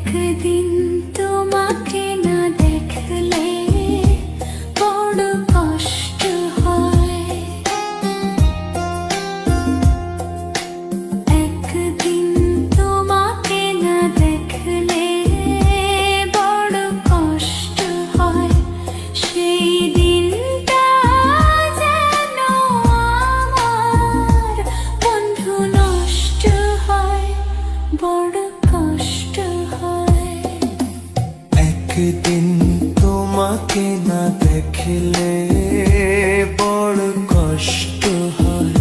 একদিন তোমাকে না দেখলে বড় কষ্ট হয়। একদিন তোমাকে না দেখলে বড় কষ্ট হয়। সেই দিনটা যেন আমার বন্ধু নষ্ট হয়, বড় কষ্ট হয়। একদিন তোমাকে না দেখলে বড় কষ্ট হয়।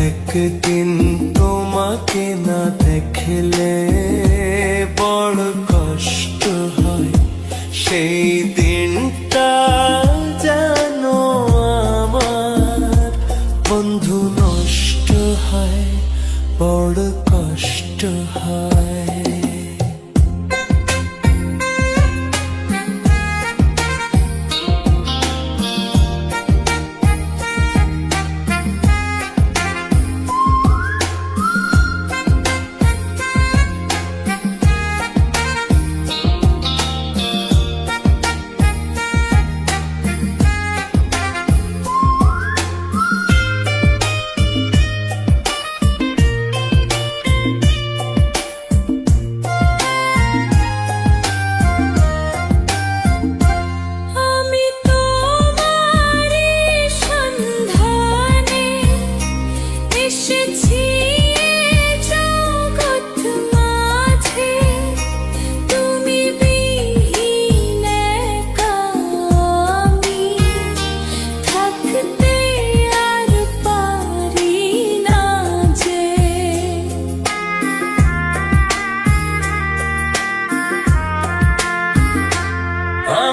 একদিন তোমাকে না দেখলে বড় কষ্ট হয়। সেই দিনটা যেন আমার বন্ধু নষ্ট হয়, বড় কষ্ট হয়।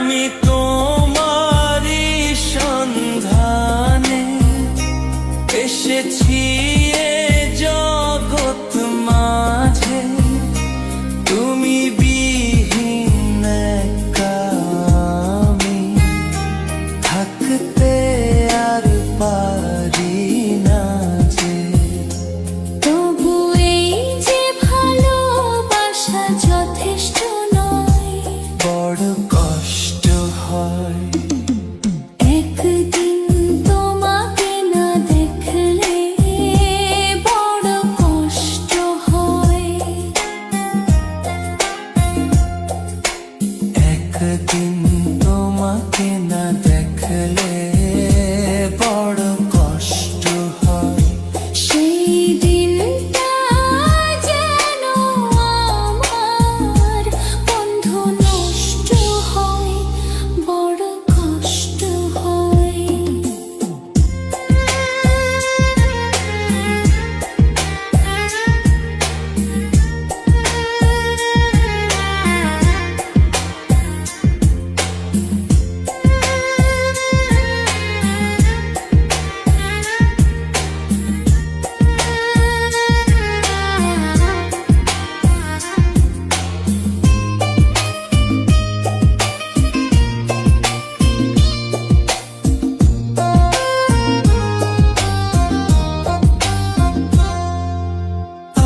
আমি তোমারই সন্ধানে এসেছি এ জগৎ মাঝে। তুমি বিহীন একা আমি থাকতে আর পারি না যে। তবু এই যে ভালোবাসা যথেষ্ট নয়, বড় কষ্ট হয়। একদিন তোমাকে না দেখলে বড় কষ্ট হয়। একদিন তোমাকে না দেখলে বড় কষ্ট হয়। সেই দিনটা যেন আমার বন্ধু নষ্ট হয়, বড় কষ্ট হয়।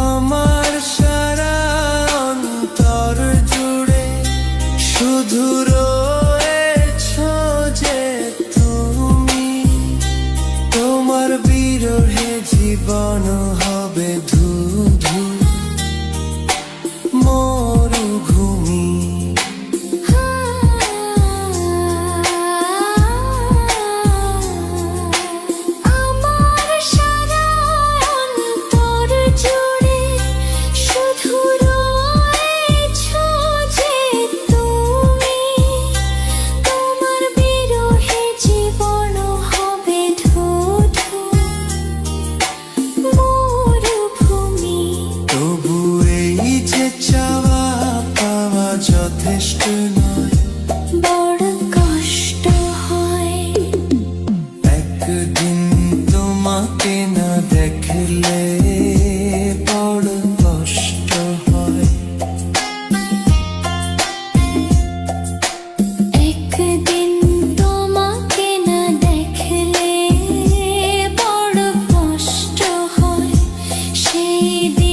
আমার সারা অন্তর জুড়ে শুধু রয়েছো যে তুমি। তোমার বিরহে জীবন হবে ধুধু মরুভূমি। আমার সারা অন্তর জুড়ে শুধু রয়েছো যে তুমি। তোমার বিরহে জীবন হবে ধুধু মরুভূমি। তবু এই যে চাওয়া পাওয়া যথেষ্ট নয়, বড় কষ্ট হয়। একদিন তোমাকে না দেখলে বড় কষ্ট হয়। একদিন তোমাকে না দেখলে বড় কষ্ট হয়। সেই দিন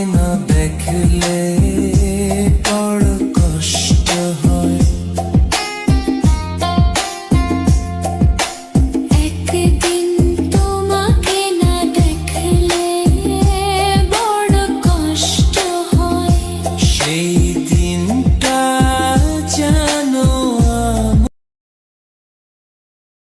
না দেখলে